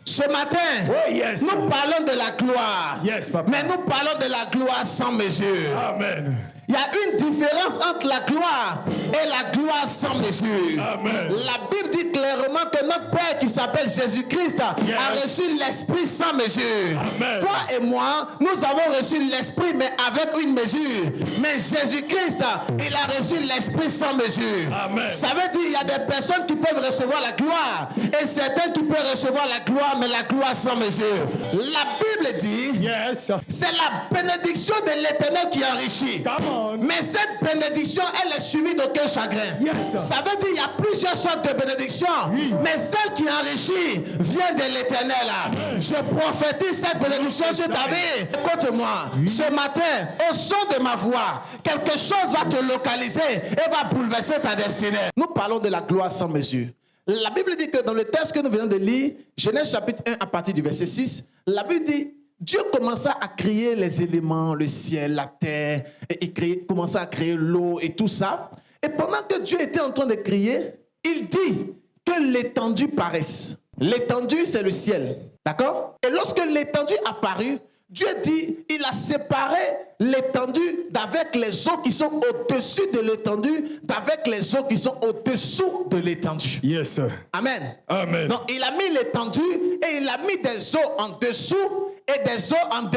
Ce matin, nous parlons de la gloire. Mais nous parlons de la gloire sans mesure. Amen. Il y a une différence entre la gloire et la gloire sans mesure. Amen. La Bible dit clairement que notre Père qui s'appelle Jésus-Christ a reçu l'Esprit sans mesure. Amen. Toi et moi, nous avons reçu l'Esprit mais avec une mesure. Mais Jésus-Christ, il a reçu l'Esprit sans mesure. Amen. Ça veut dire qu'il y a des personnes qui peuvent recevoir la gloire et certains qui peuvent recevoir la gloire, mais la gloire sans mesure. La Bible dit, c'est la bénédiction de l'Éternel qui enrichit. Mais cette bénédiction, elle est suivie d'aucun chagrin. Ça veut dire qu'il y a plusieurs sortes de bénédictions. Mais celle qui enrichit vient de l'Éternel. Je prophétise cette bénédiction sur ta vie. Écoute-moi, ce matin, au son de ma voix, quelque chose va te localiser et va bouleverser ta destinée. Nous parlons de la gloire sans mesure. La Bible dit que dans le texte que nous venons de lire, Genèse chapitre 1 à partir du verset 6, la Bible dit, Dieu commença à créer les éléments, le ciel, la terre, et il commença à créer l'eau et tout ça. Et pendant que Dieu était en train de créer, il dit que l'étendue paraisse. L'étendue, c'est le ciel. D'accord? Et lorsque l'étendue apparut, Dieu dit, il a séparé l'étendue d'avec les eaux qui sont au-dessus de l'étendue, d'avec les eaux qui sont au-dessous de l'étendue. Yes, sir. Amen. Amen. Donc, il a mis l'étendue et il a mis des eaux en dessous et des eaux en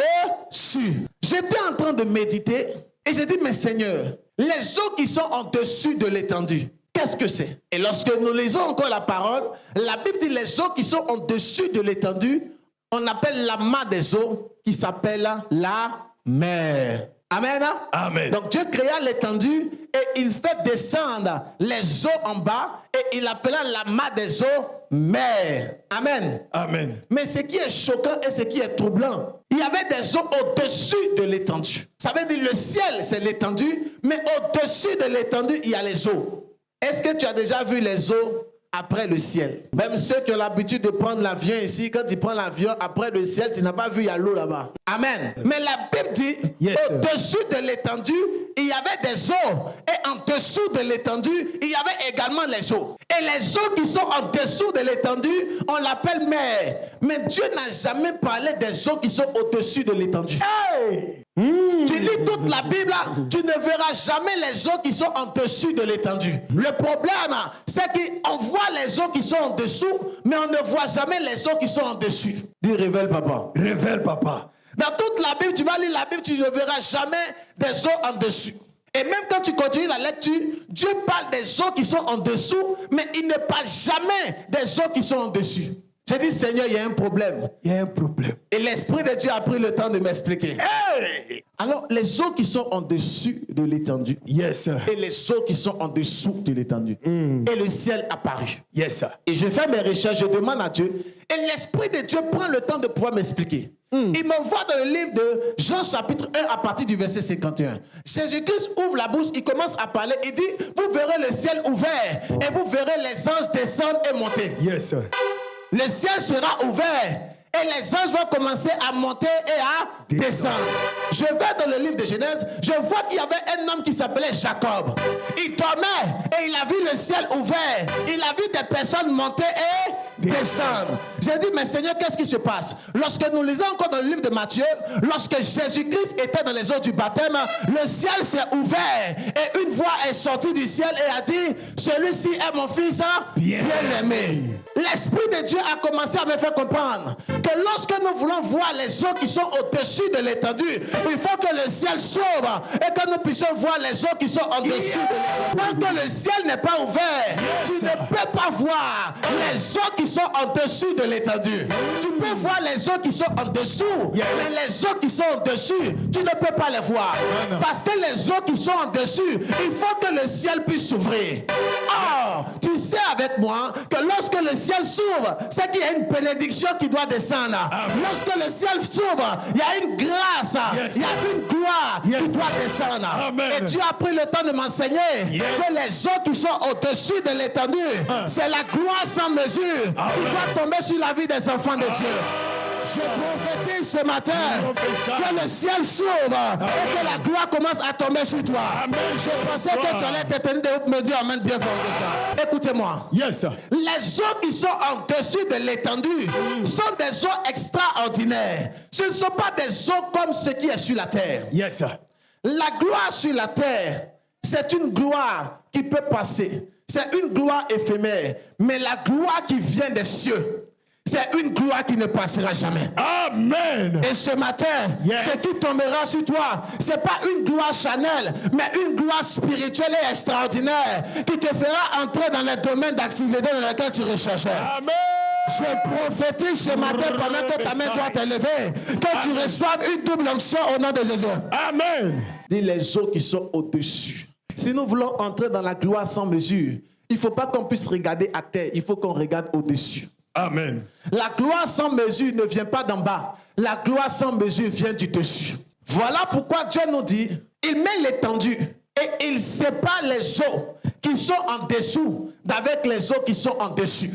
dessus. J'étais en train de méditer et j'ai dit, mais Seigneur, les eaux qui sont en dessus de l'étendue, qu'est-ce que c'est? Et lorsque nous lisons encore la parole, la Bible dit les eaux qui sont en dessus de l'étendue, on appelle l'amas des eaux qui s'appelle la mer. Amen. Amen. Donc Dieu créa l'étendue et il fait descendre les eaux en bas et il appela l'amas des eaux mer. Amen. Amen. Mais ce qui est choquant et ce qui est troublant, il y avait des eaux au-dessus de l'étendue. Ça veut dire le ciel, c'est l'étendue, mais au-dessus de l'étendue, il y a les eaux. Est-ce que tu as déjà vu les eaux après le ciel? Même ceux qui ont l'habitude de prendre l'avion ici, quand tu prends l'avion après le ciel, tu n'as pas vu, il y a l'eau là-bas. Amen. Mais la Bible dit, au-dessus de l'étendue, il y avait des eaux. Et en dessous de l'étendue, il y avait également les eaux. Et les eaux qui sont en dessous de l'étendue, on l'appelle mer. Mais Dieu n'a jamais parlé des eaux qui sont au-dessus de l'étendue. Hey! Tu lis toute la Bible, tu ne verras jamais les eaux qui sont en dessus de l'étendue. Le problème, c'est qu'on voit les eaux qui sont en dessous, mais on ne voit jamais les eaux qui sont en dessus. Dis révèle papa. Révèle papa. Dans toute la Bible, tu vas lire la Bible, tu ne verras jamais des eaux en dessus. Et même quand tu continues la lecture, Dieu parle des eaux qui sont en dessous, mais il ne parle jamais des eaux qui sont en dessus. J'ai dit, Seigneur, il y a un problème. Il y a un problème. Et l'Esprit de Dieu a pris le temps de m'expliquer. Hey! Alors, les eaux qui sont en dessus de l'étendue. Yes, sir. Et les eaux qui sont en dessous de l'étendue. Et le ciel apparut. Yes, sir. Et je fais mes recherches, je demande à Dieu. Et l'Esprit de Dieu prend le temps de pouvoir m'expliquer. Il m'envoie dans le livre de Jean chapitre 1 à partir du verset 51. Jésus-Christ ouvre la bouche, il commence à parler. Il dit, vous verrez le ciel ouvert et vous verrez les anges descendre et monter. Yes, sir. Le ciel sera ouvert et les anges vont commencer à monter et à descendre. Je vais dans le livre de Genèse, je vois qu'il y avait un homme qui s'appelait Jacob. Il dormait et il a vu le ciel ouvert. Il a vu des personnes monter et descendre. J'ai dit, mais Seigneur, qu'est-ce qui se passe? Lorsque nous lisons encore dans le livre de Matthieu, lorsque Jésus-Christ était dans les eaux du baptême, le ciel s'est ouvert et une voix est sortie du ciel et a dit, celui-ci est mon fils bien-aimé. L'Esprit de Dieu a commencé à me faire comprendre que lorsque nous voulons voir les eaux qui sont au-dessus de l'étendue, il faut que le ciel s'ouvre et que nous puissions voir les eaux qui sont en dessous de l'étendue. Tant que le ciel n'est pas ouvert, tu ne peux pas voir les eaux qui sont en dessous de l'étendue. Tu peux voir les eaux qui sont en dessous, mais les eaux qui sont en dessus, tu ne peux pas les voir. Parce que les eaux qui sont en dessus, il faut que le ciel puisse s'ouvrir. Or, tu sais avec moi que lorsque le ciel s'ouvre, c'est qu'il y a une bénédiction qui doit descendre. Lorsque le ciel s'ouvre, il y a une grâce, il y a une gloire qui doit descendre. Et Dieu a pris le temps de m'enseigner que les eaux qui sont au-dessus de l'étendue, c'est la gloire sans mesure qui doit tomber sur la vie des enfants de Dieu. Je prophétise ce matin que le ciel s'ouvre et que la gloire commence à tomber sur toi. Amen. Je pensais que tu allais t'éteindre de me dire amen bien fort que ça. Écoutez-moi. Yes. Les eaux qui sont en-dessus de l'étendue sont des eaux extraordinaires. Ce ne sont pas des eaux comme ce qui est sur la terre. Yes. La gloire sur la terre, c'est une gloire qui peut passer. C'est une gloire éphémère. Mais la gloire qui vient des cieux, c'est une gloire qui ne passera jamais. Amen. Et ce matin, ce qui tombera sur toi, ce n'est pas une gloire charnelle, mais une gloire spirituelle et extraordinaire qui te fera entrer dans les domaines d'activité dans lesquels tu recherchais. Amen. Je prophétise ce matin pendant que ta main doit t'élever, que tu reçoives une double onction au nom de Jésus. Amen. Dis les eaux qui sont au-dessus. Si nous voulons entrer dans la gloire sans mesure, il ne faut pas qu'on puisse regarder à terre, il faut qu'on regarde au-dessus. Amen. La gloire sans mesure ne vient pas d'en bas. La gloire sans mesure vient du dessus. Voilà pourquoi Dieu nous dit, il met l'étendue et il sépare les eaux qui sont en dessous d'avec les eaux qui sont en dessus.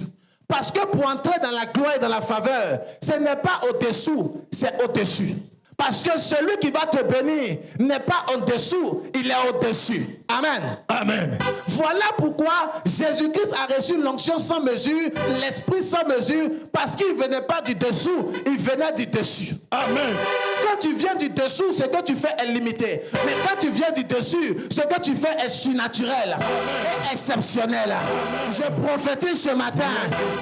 Parce que pour entrer dans la gloire et dans la faveur, ce n'est pas au-dessous, c'est au-dessus. Parce que celui qui va te bénir n'est pas en dessous, il est au-dessus. Amen. Amen. Voilà pourquoi Jésus-Christ a reçu l'onction sans mesure, l'esprit sans mesure, parce qu'il ne venait pas du dessous, il venait du dessus. Amen. Quand tu viens du dessous, ce que tu fais est limité. Mais quand tu viens du dessus, ce que tu fais est surnaturel et exceptionnel. Je prophétise ce matin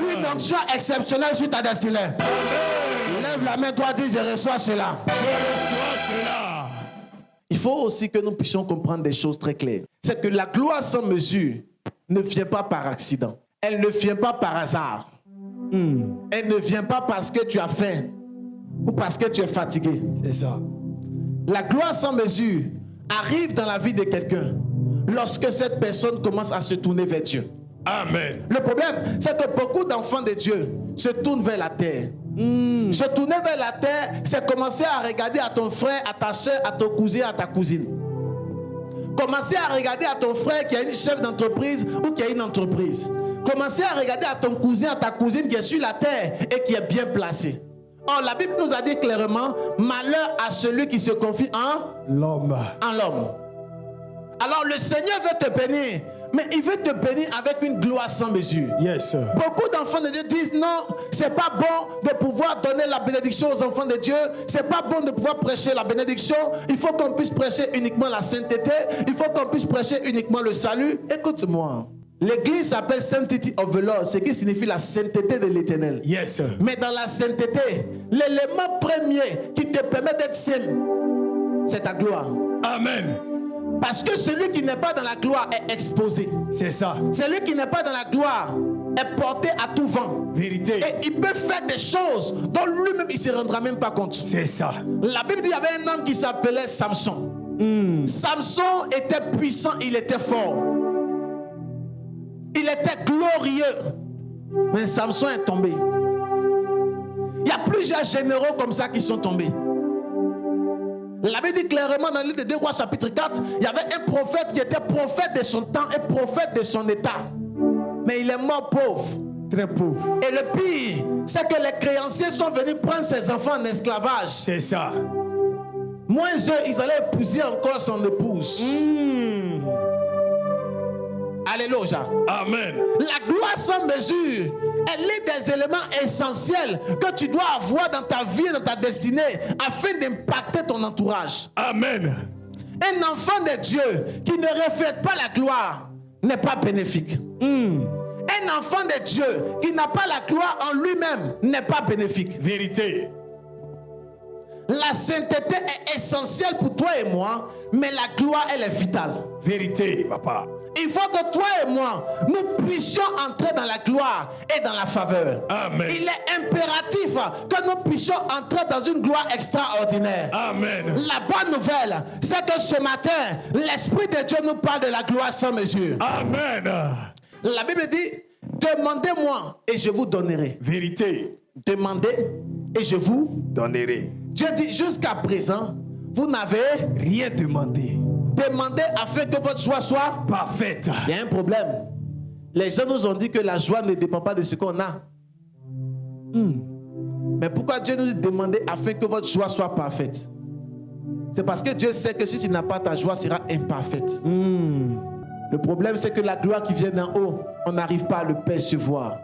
une onction exceptionnelle sur ta destinée. Lève la main, toi, dis, je reçois cela. Je reçois cela. Il faut aussi que nous puissions comprendre des choses très claires. C'est que la gloire sans mesure ne vient pas par accident. Elle ne vient pas par hasard. Elle ne vient pas parce que tu as faim ou parce que tu es fatigué. C'est ça. La gloire sans mesure arrive dans la vie de quelqu'un lorsque cette personne commence à se tourner vers Dieu. Amen. Le problème, c'est que beaucoup d'enfants de Dieu se tournent vers la terre. Se tourner vers la terre, c'est commencer à regarder à ton frère, à ta soeur, à ton cousin, à ta cousine. Commencer à regarder à ton frère qui a une chef d'entreprise ou qui a une entreprise. Commencer à regarder à ton cousin, à ta cousine qui est sur la terre et qui est bien placé. Or, la Bible nous a dit clairement, malheur à celui qui se confie en l'homme. Alors, le Seigneur veut te bénir, mais il veut te bénir avec une gloire sans mesure. Yes. Beaucoup d'enfants de Dieu disent non, c'est pas bon de pouvoir donner la bénédiction aux enfants de Dieu, c'est pas bon de pouvoir prêcher la bénédiction, il faut qu'on puisse prêcher uniquement la sainteté, il faut qu'on puisse prêcher uniquement le salut. Écoute-moi, l'église s'appelle Sanctity of the Lord, ce qui signifie la sainteté de l'Éternel. Yes. Mais dans la sainteté, l'élément premier qui te permet d'être saint, c'est ta gloire. Amen. Parce que celui qui n'est pas dans la gloire est exposé. C'est ça. Celui qui n'est pas dans la gloire est porté à tout vent. Vérité. Et il peut faire des choses dont lui-même il ne se rendra même pas compte. C'est ça. La Bible dit qu'il y avait un homme qui s'appelait Samson. Samson était puissant, il était fort. Il était glorieux. Mais Samson est tombé. Il y a plusieurs généraux comme ça qui sont tombés. La Bible dit clairement dans le livre de 2 Rois chapitre 4, il y avait un prophète qui était prophète de son temps et prophète de son état. Mais il est mort pauvre. Très pauvre. Et le pire, c'est que les créanciers sont venus prendre ses enfants en esclavage. C'est ça. Moins eux, ils allaient épouser encore son épouse. Alléluia. Amen. La gloire sans mesure, elle est des éléments essentiels que tu dois avoir dans ta vie et dans ta destinée afin d'impacter ton entourage. Amen. Un enfant de Dieu qui ne reflète pas la gloire n'est pas bénéfique. Un enfant de Dieu qui n'a pas la gloire en lui-même n'est pas bénéfique. Vérité. La sainteté est essentielle pour toi et moi, mais la gloire, elle est vitale. Vérité, papa. Il faut que toi et moi, nous puissions entrer dans la gloire et dans la faveur. Amen. Il est impératif que nous puissions entrer dans une gloire extraordinaire. Amen. La bonne nouvelle, c'est que ce matin, l'Esprit de Dieu nous parle de la gloire sans mesure. Amen. La Bible dit, demandez-moi et je vous donnerai. Vérité. Demandez et je vous donnerai. Dieu dit, jusqu'à présent, vous n'avez rien demandé. Demandez afin que votre joie soit parfaite. Il y a un problème. Les gens nous ont dit que la joie ne dépend pas de ce qu'on a. Mais pourquoi Dieu nous demande afin que votre joie soit parfaite? C'est parce que Dieu sait que si tu n'as pas ta joie, sera imparfaite. Le problème, c'est que la gloire qui vient d'en haut, on n'arrive pas à le percevoir.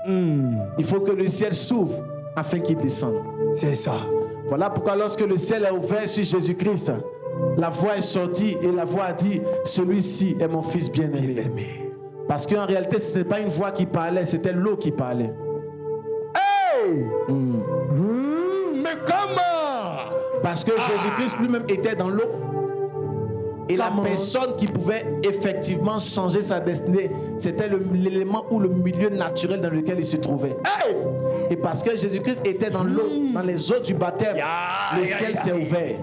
Il faut que le ciel s'ouvre afin qu'il descende. C'est ça. Voilà pourquoi lorsque le ciel est ouvert sur Jésus-Christ, la voix est sortie et la voix a dit, celui-ci est mon fils bien-aimé. Parce qu'en réalité, ce n'est pas une voix qui parlait, c'était l'eau qui parlait. Hey! Mais comment? Parce que Jésus-Christ lui-même était dans l'eau. Et la personne qui pouvait effectivement changer sa destinée, c'était l'élément ou le milieu naturel dans lequel il se trouvait. Hey! Et parce que Jésus-Christ était dans l'eau, dans les eaux du baptême, le ciel s'est ouvert.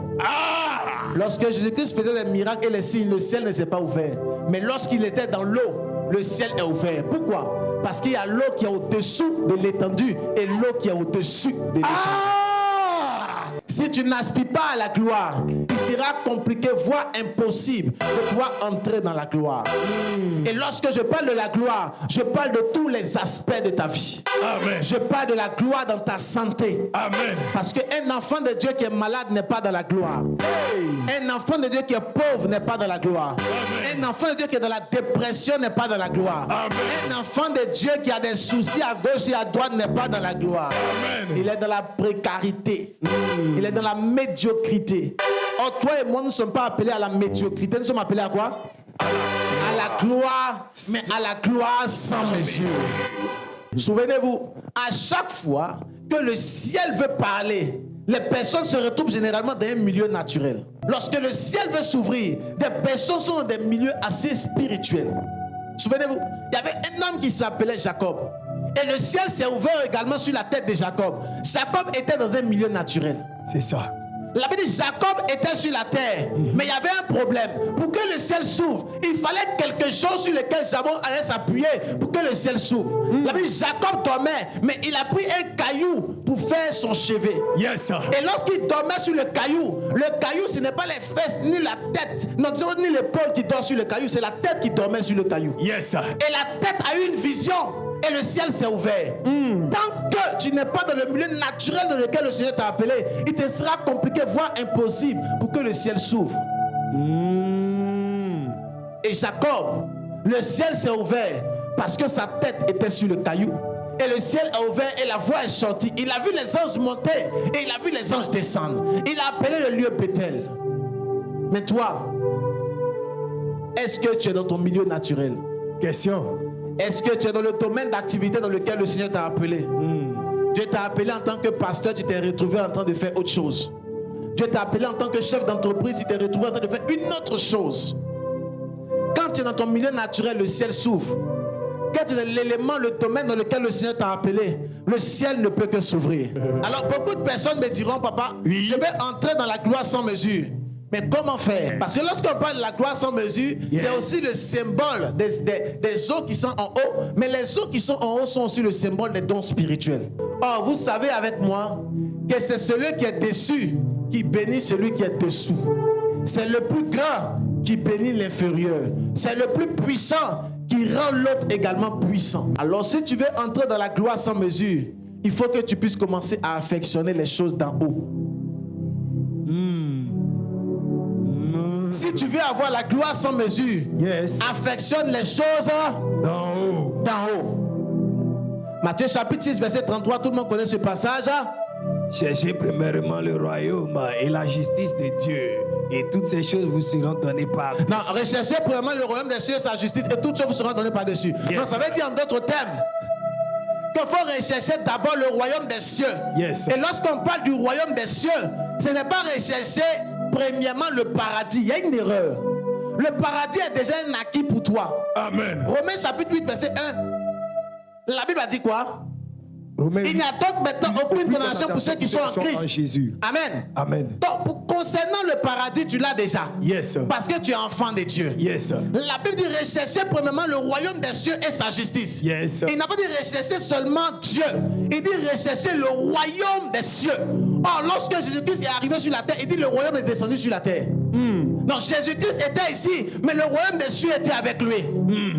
Lorsque Jésus-Christ faisait des miracles et les signes, le ciel ne s'est pas ouvert. Mais lorsqu'il était dans l'eau, le ciel est ouvert. Pourquoi? Parce qu'il y a l'eau qui est au-dessous de l'étendue et l'eau qui est au-dessus de l'étendue. Si tu n'aspires pas à la gloire, il sera compliqué, voire impossible de pouvoir entrer dans la gloire. Et lorsque je parle de la gloire, je parle de tous les aspects de ta vie. Amen. Je parle de la gloire dans ta santé. Amen. Parce qu'un enfant de Dieu qui est malade n'est pas dans la gloire. Un enfant de Dieu qui est pauvre n'est pas dans la gloire. Amen. Un enfant de Dieu qui est dans la dépression n'est pas dans la gloire. Amen. Un enfant de Dieu qui a des soucis à gauche et à droite n'est pas dans la gloire. Amen. Il est dans la précarité. Il est dans la médiocrité. Or, toi et moi, nous ne sommes pas appelés à la médiocrité. Nous sommes appelés à quoi? À la gloire, mais à la gloire sans mesure. Souvenez-vous, à chaque fois que le ciel veut parler, les personnes se retrouvent généralement dans un milieu naturel. Lorsque le ciel veut s'ouvrir, des personnes sont dans des milieux assez spirituels. Souvenez-vous, il y avait un homme qui s'appelait Jacob. Et le ciel s'est ouvert également sur la tête de Jacob. Jacob était dans un milieu naturel. C'est ça. La Bible dit Jacob était sur la terre, mais il y avait un problème. Pour que le ciel s'ouvre, il fallait quelque chose sur lequel Jacob allait s'appuyer pour que le ciel s'ouvre. La Bible dit Jacob dormait, mais il a pris un caillou pour faire son chevet. Yes, sir. Et lorsqu'il dormait sur le caillou, ce n'est pas les fesses ni la tête, non, ni l'épaule qui dort sur le caillou, c'est la tête qui dormait sur le caillou. Yes, sir. Et la tête a eu une vision. Et le ciel s'est ouvert. Tant que tu n'es pas dans le milieu naturel dans lequel le Seigneur t'a appelé, il te sera compliqué, voire impossible, pour que le ciel s'ouvre. Et Jacob, le ciel s'est ouvert parce que sa tête était sur le caillou. Et le ciel a ouvert et la voix est sortie. Il a vu les anges monter et il a vu les anges descendre. Il a appelé le lieu Bethel. Mais toi, est-ce que tu es dans ton milieu naturel? Question. Est-ce que tu es dans le domaine d'activité dans lequel le Seigneur t'a appelé? Dieu t'a appelé en tant que pasteur, tu t'es retrouvé en train de faire autre chose. Dieu t'a appelé en tant que chef d'entreprise, tu t'es retrouvé en train de faire une autre chose. Quand tu es dans ton milieu naturel, le ciel s'ouvre. Quand tu es dans l'élément, le domaine dans lequel le Seigneur t'a appelé, le ciel ne peut que s'ouvrir. Alors beaucoup de personnes me diront, papa, oui, je vais entrer dans la gloire sans mesure. Mais comment faire? Parce que lorsqu'on parle de la gloire sans mesure, c'est aussi le symbole des eaux qui sont en haut. Mais les eaux qui sont en haut sont aussi le symbole des dons spirituels. Or, vous savez avec moi que c'est celui qui est dessus qui bénit celui qui est dessous. C'est le plus grand qui bénit l'inférieur. C'est le plus puissant qui rend l'autre également puissant. Alors, si tu veux entrer dans la gloire sans mesure, il faut que tu puisses commencer à affectionner les choses d'en haut. Si tu veux avoir la gloire sans mesure, affectionne les choses d'en haut. D'en haut. Matthieu chapitre 6, verset 33, tout le monde connaît ce passage. Cherchez premièrement le royaume et la justice de Dieu, et toutes ces choses vous seront données par dessus. Non, recherchez premièrement le royaume des cieux et sa justice, et toutes choses vous seront données par-dessus. Non, ça veut dire en d'autres termes qu'il faut rechercher d'abord le royaume des cieux. Et lorsqu'on parle du royaume des cieux, ce n'est pas rechercher premièrement le paradis. Il y a une erreur. Le paradis est déjà un acquis pour toi. Amen. Romains chapitre 8, verset 1. La Bible a dit quoi? Il n'y a donc maintenant aucune condamnation pour ceux qui sont en Christ. Jésus. Amen. Amen. Donc, concernant le paradis, tu l'as déjà. Yes. Parce que tu es enfant de Dieu. Yes. La Bible dit rechercher premièrement le royaume des cieux et sa justice. Yes. Il n'a pas dit rechercher seulement Dieu. Il dit rechercher le royaume des cieux. Or, lorsque Jésus-Christ est arrivé sur la terre, il dit le royaume est descendu sur la terre. Donc Jésus-Christ était ici, mais le royaume des cieux était avec lui.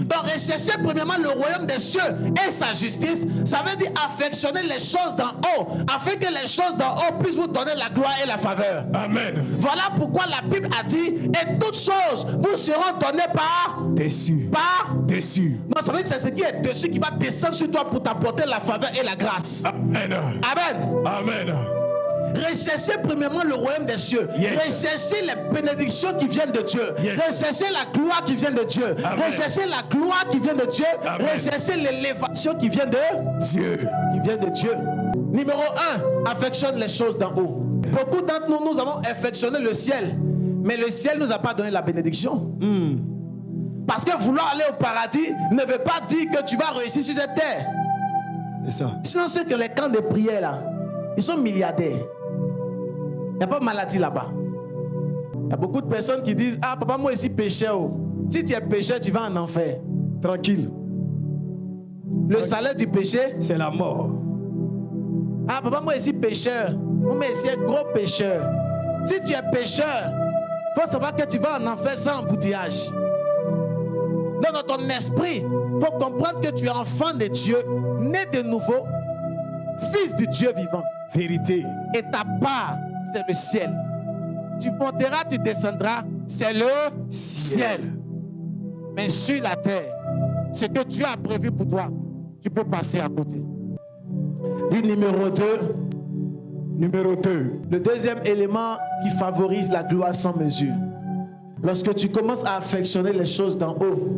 Donc rechercher premièrement le royaume des cieux et sa justice, ça veut dire affectionner les choses d'en haut, afin que les choses d'en haut puissent vous donner la gloire et la faveur. Amen. Voilà pourquoi la Bible a dit, et toutes choses vous seront données par... Dessus. Par... Dessus. Non, ça veut dire c'est ce qui est dessus qui va descendre sur toi pour t'apporter la faveur et la grâce. Amen. Amen. Amen. Recherchez premièrement le royaume des cieux. Yes. Recherchez les bénédictions qui viennent de Dieu. Yes. Recherchez la gloire qui vient de Dieu. Amen. Recherchez la gloire qui vient de Dieu. Amen. Recherchez l'élévation qui vient de Dieu. Qui vient de Dieu. Numéro 1, affectionne les choses d'en haut. Beaucoup d'entre nous, nous avons affectionné le ciel. Mais le ciel ne nous a pas donné la bénédiction. Parce que vouloir aller au paradis ne veut pas dire que tu vas réussir sur cette terre. C'est ça. Sinon, ceux qui ont les camps de prière là, ils sont milliardaires. Il n'y a pas de maladie là-bas. Il y a beaucoup de personnes qui disent, ah papa, moi ici pécheur. Si tu es pécheur, tu vas en enfer. Tranquille. Le salaire du péché, c'est la mort. Ah papa, moi ici pécheur. Moi ici un gros pécheur. Si tu es pécheur, il faut savoir que tu vas en enfer sans embouteillage. Donc dans ton esprit, il faut comprendre que tu es enfant de Dieu, né de nouveau, fils du Dieu vivant. Vérité. Et ta part, c'est le ciel. Tu monteras, tu descendras, c'est le ciel. Mais sur la terre, ce que Dieu a prévu pour toi, tu peux passer à côté. Du numéro 2. Numéro 2. Le deuxième élément qui favorise la gloire sans mesure. Lorsque tu commences à affectionner les choses d'en haut,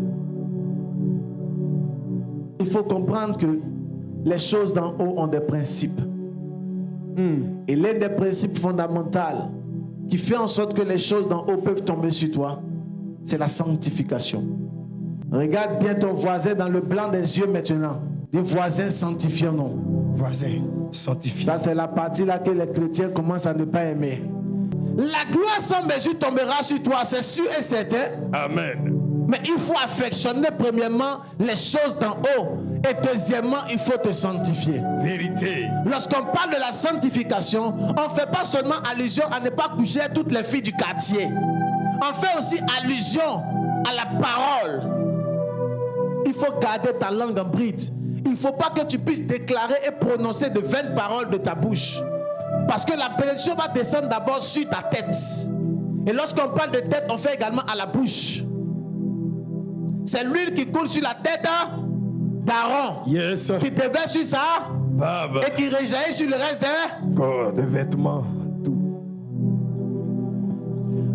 il faut comprendre que les choses d'en haut ont des principes. Et l'un des principes fondamentaux qui fait en sorte que les choses d'en haut peuvent tomber sur toi, c'est la sanctification. Regarde bien ton voisin dans le blanc des yeux maintenant. Dis voisin, sanctifions-nous. Voisin, sanctifié. Ça, c'est la partie là que les chrétiens commencent à ne pas aimer. La gloire sans mesure tombera sur toi, c'est sûr et certain. Amen. Mais il faut affectionner premièrement les choses d'en haut. Et deuxièmement, il faut te sanctifier. Vérité. Lorsqu'on parle de la sanctification, on ne fait pas seulement allusion à ne pas coucher toutes les filles du quartier. On fait aussi allusion à la parole. Il faut garder ta langue en bride. Il ne faut pas que tu puisses déclarer et prononcer de vaines paroles de ta bouche. Parce que la bénédiction va descendre d'abord sur ta tête. Et lorsqu'on parle de tête, on fait également à la bouche. C'est l'huile qui coule sur la tête d'Aaron. Yes. Qui déverse sur ça. Baba. Et qui réjaillit sur le reste des corps, de vêtements, tout.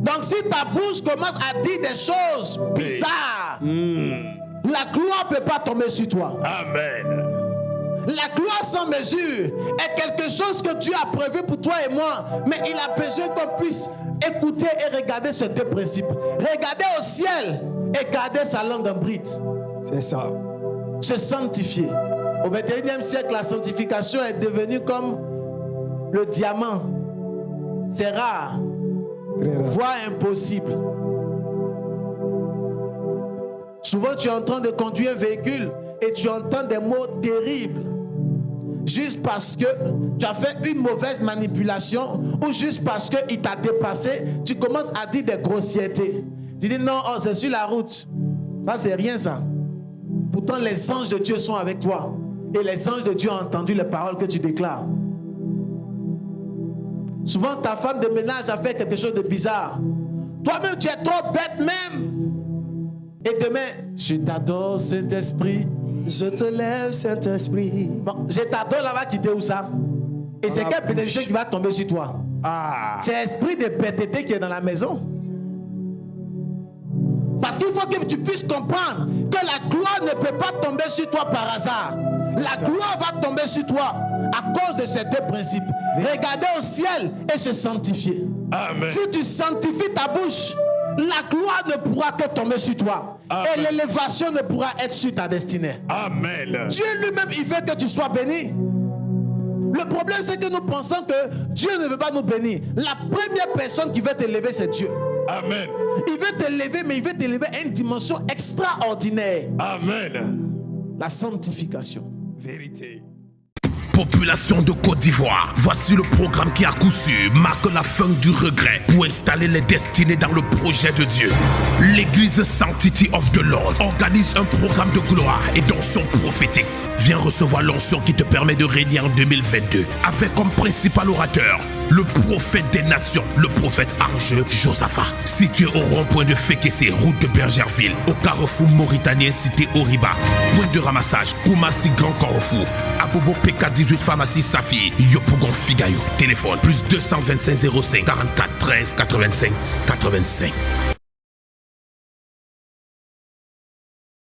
Donc si ta bouche commence à dire des choses bizarres, la gloire ne peut pas tomber sur toi. Amen. La gloire sans mesure est quelque chose que Dieu a prévu pour toi et moi. Mais il a besoin qu'on puisse écouter et regarder ces deux principes. Regarder au ciel et garder sa langue en bride. C'est ça. Se sanctifier. Au 21e siècle, la sanctification est devenue comme le diamant. C'est rare, voire impossible. Souvent, tu es en train de conduire un véhicule et tu entends des mots terribles. Juste parce que tu as fait une mauvaise manipulation ou juste parce qu'il t'a dépassé, tu commences à dire des grossièretés. Tu dis non, oh, c'est sur la route. Ça, c'est rien ça. Pourtant, les anges de Dieu sont avec toi. Et les anges de Dieu ont entendu les paroles que tu déclares. Souvent, ta femme de ménage a fait quelque chose de bizarre. Toi-même, tu es trop bête même. Et demain, je t'adore, Saint-Esprit. Je te lève, Saint-Esprit. Bon, je t'adore, là va quitter où ça? Et c'est quelle bénédiction qui va tomber sur toi? C'est l'esprit de bêteté qui est dans la maison. Parce qu'il faut que tu puisses comprendre que la gloire ne peut pas tomber sur toi par hasard. La gloire va tomber sur toi à cause de ces deux principes. Regarder au ciel et se sanctifier. Amen. Si tu sanctifies ta bouche, la gloire ne pourra que tomber sur toi. Amen. Et l'élévation ne pourra être sur ta destinée. Amen. Dieu lui-même, il veut que tu sois béni. Le problème, c'est que nous pensons que Dieu ne veut pas nous bénir. La première personne qui veut t'élever, c'est Dieu. Amen. Il veut t'élever, mais il veut t'élever à une dimension extraordinaire. Amen. La sanctification. Vérité. Population de Côte d'Ivoire, voici le programme qui à coup sûr marque la fin du regret pour installer les destinées dans le projet de Dieu. L'église Sanctity of the Lord organise un programme de gloire et d'onction prophétique. Viens recevoir l'onction qui te permet de régner en 2022 avec comme principal orateur le prophète des nations, le prophète Ange Josaphat. Situé au rond-point de Fekese, route de Bergerville, au carrefour mauritanien cité Oriba. Point de ramassage, Koumassi Grand Carrefour. Abobo PK18 Pharmacie Safi, Yopougon Figayo. Téléphone, plus 225 05 44 13 85 85.